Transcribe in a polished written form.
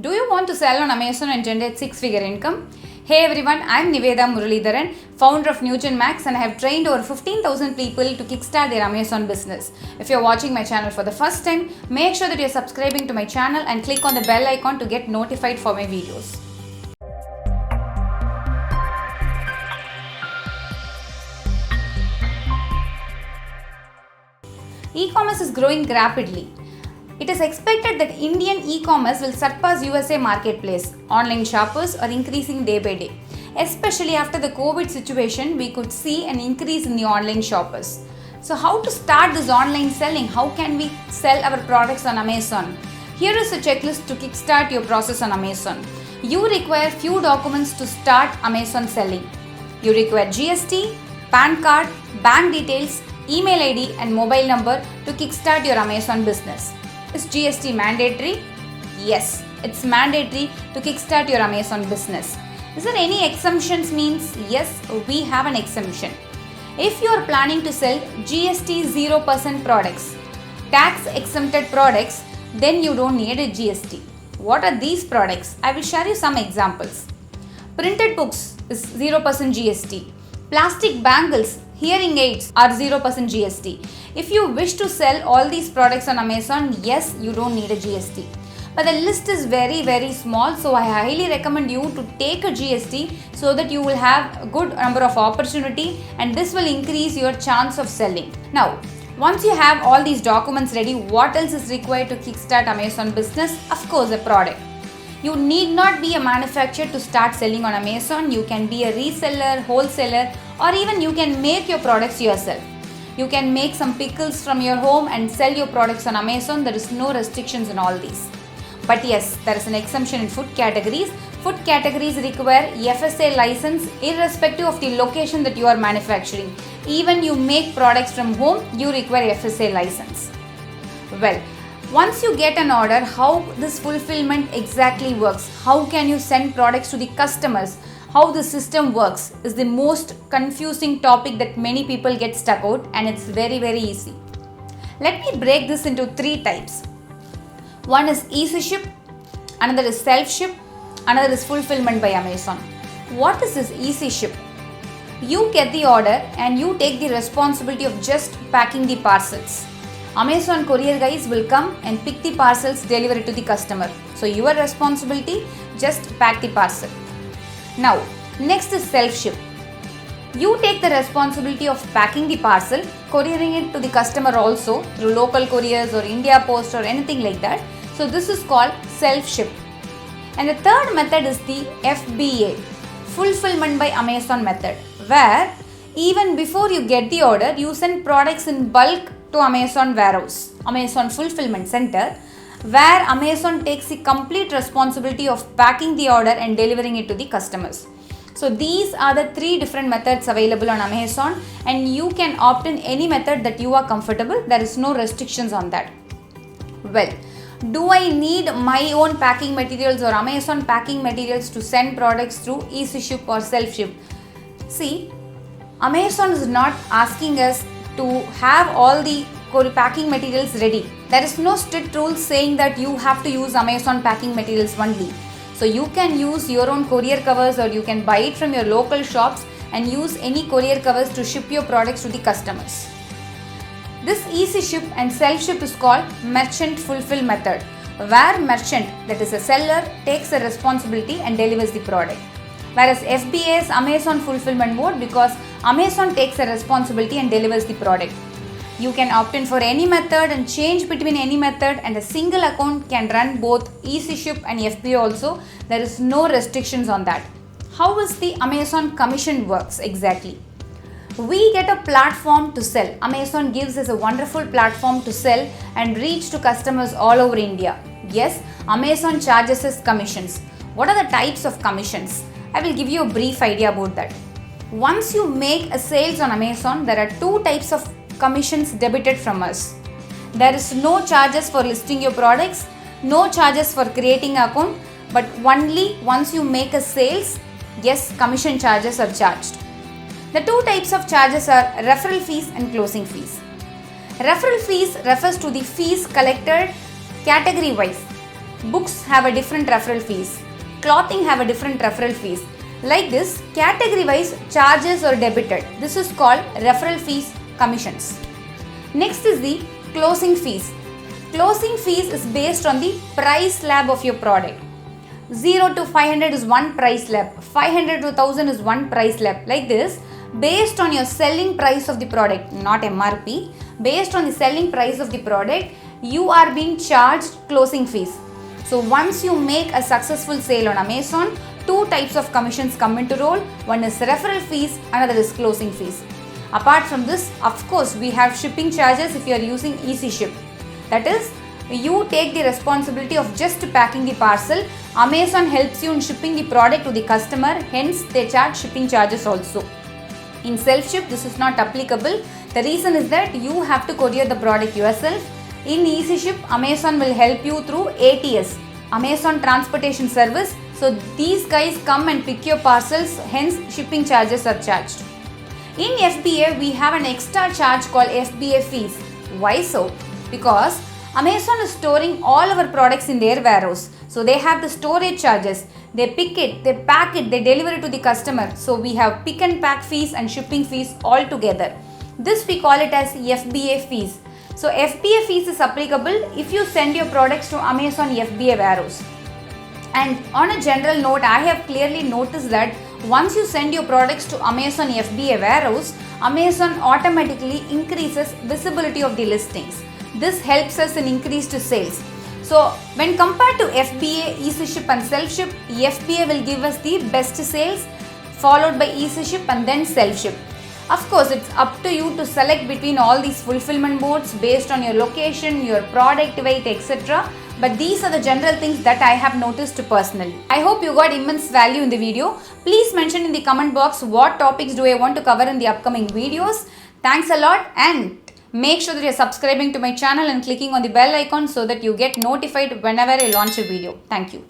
Do you want to sell on Amazon and generate six-figure income? Hey everyone, I'm Niveda Muralidharan, founder of NewgenMax, and I have trained over 15,000 people to kickstart their Amazon business. If you're watching my channel for the first time, make sure that you're subscribing to my channel and click on the bell icon to get notified for my videos. E-commerce is growing rapidly. It is expected that Indian e-commerce will surpass USA marketplace. Online shoppers are increasing day by day. Especially after the COVID situation, we could see an increase in the online shoppers. So how to start this online selling? How can we sell our products on Amazon? Here is a checklist to kickstart your process on Amazon. You require few documents to start Amazon selling. You require GST, PAN card, bank details, email ID and mobile number to kickstart your Amazon business. Is GST mandatory? Yes, it's mandatory to kickstart your Amazon business. Is there any exemptions? Means yes, we have an exemption. If you are planning to sell GST 0% products, tax exempted products, then you don't need a GST. What are these products? I will share you some examples. Printed books is 0% GST. Plastic bangles, hearing aids are 0% GST. If you wish to sell all these products on Amazon, yes, you don't need a GST. But the list is very small, so I highly recommend you to take a GST so that you will have a good number of opportunity and this will increase your chance of selling. Now, once you have all these documents ready, what else is required to kickstart Amazon business? Of course, a product. You need not be a manufacturer to start selling on Amazon. You can be a reseller, wholesaler, or even you can make your products yourself. You can make some pickles from your home and sell your products on Amazon. There is no restrictions in all these. But yes, there is an exemption in food categories. Food categories require FSA license irrespective of the location that you are manufacturing. Even you make products from home, you require FSA license. Well, once you get an order, how this fulfillment exactly works, how can you send products to the customers, how the system works is the most confusing topic that many people get stuck out, and it's very easy. Let me break this into three types. One is easy ship, another is self ship, another is fulfillment by Amazon. What is this easy ship? You get the order and you take the responsibility of just packing the parcels. Amazon courier guys will come and pick the parcels, deliver it to the customer. So your responsibility, just pack the parcel. Now, next is self-ship. You take the responsibility of packing the parcel, couriering it to the customer also through local couriers or India Post or anything like that. So this is called self-ship. And the third method is the FBA, fulfillment by Amazon method, where even before you get the order, you send products in bulk to Amazon warehouse, Amazon fulfillment center, where Amazon takes the complete responsibility of packing the order and delivering it to the customers. So these are the three different methods available on Amazon, and you can opt in any method that you are comfortable. There is no restrictions on that. Well, do I need my own packing materials or Amazon packing materials to send products through easy ship or self ship? See, Amazon is not asking us to have all the packing materials ready. There is no strict rule saying that you have to use Amazon packing materials only. So you can use your own courier covers, or you can buy it from your local shops and use any courier covers to ship your products to the customers. This easy ship and self ship is called merchant fulfill method, where merchant, that is a seller, takes the responsibility and delivers the product. Whereas FBA is Amazon fulfillment mode because Amazon takes the responsibility and delivers the product. You can opt in for any method and change between any method, and a single account can run both easy ship and FBA also. There is no restrictions on that. How is the Amazon commission works exactly? We get a platform to sell. Amazon gives us a wonderful platform to sell and reach to customers all over India. Yes, Amazon charges us commissions. What are the types of commissions? I will give you a brief idea about that. Once you make a sales on Amazon, there are two types of commissions debited from us. There is no charges for listing your products, no charges for creating an account, but only once you make a sales, yes, commission charges are charged. The two types of charges are referral fees and closing fees. Referral fees refers to the fees collected category wise. Books have a different referral fees. Clothing have a different referral fees. Like this, category wise charges are debited. This is called referral fees commissions. Next is the closing fees. Closing fees is based on the price slab of your product. 0 to 500 is one price slab, 500 to 1000 is one price slab. Like this, based on your selling price of the product, not MRP, based on the selling price of the product, you are being charged closing fees. So once you make a successful sale on Amazon, two types of commissions come into role. One is referral fees, another is closing fees. Apart from this, of course, we have shipping charges if you are using Easy Ship. That is, you take the responsibility of just packing the parcel. Amazon helps you in shipping the product to the customer, hence they charge shipping charges also. In self-ship, this is not applicable. The reason is that you have to courier the product yourself. In Easy Ship, Amazon will help you through ATS, Amazon Transportation Service. So these guys come and pick your parcels, hence shipping charges are charged. In FBA, we have an extra charge called FBA Fees. Why so? Because Amazon is storing all our products in their warehouse. So they have the storage charges. They pick it, they pack it, they deliver it to the customer. So we have pick and pack fees and shipping fees all together. This we call it as FBA fees. So FBA fees is applicable if you send your products to Amazon FBA warehouse. And on a general note, I have clearly noticed that once you send your products to Amazon FBA warehouse, Amazon automatically increases visibility of the listings. This helps us in increased sales. So when compared to FBA, Easy Ship and Self-Ship, FBA will give us the best sales, followed by Easy Ship and then Self-Ship. Of course, it's up to you to select between all these fulfillment modes based on your location, your product weight, etc. But these are the general things that I have noticed personally. I hope you got immense value in the video. Please mention in the comment box what topics do I want to cover in the upcoming videos. Thanks a lot, and make sure that you're subscribing to my channel and clicking on the bell icon so that you get notified whenever I launch a video. Thank you.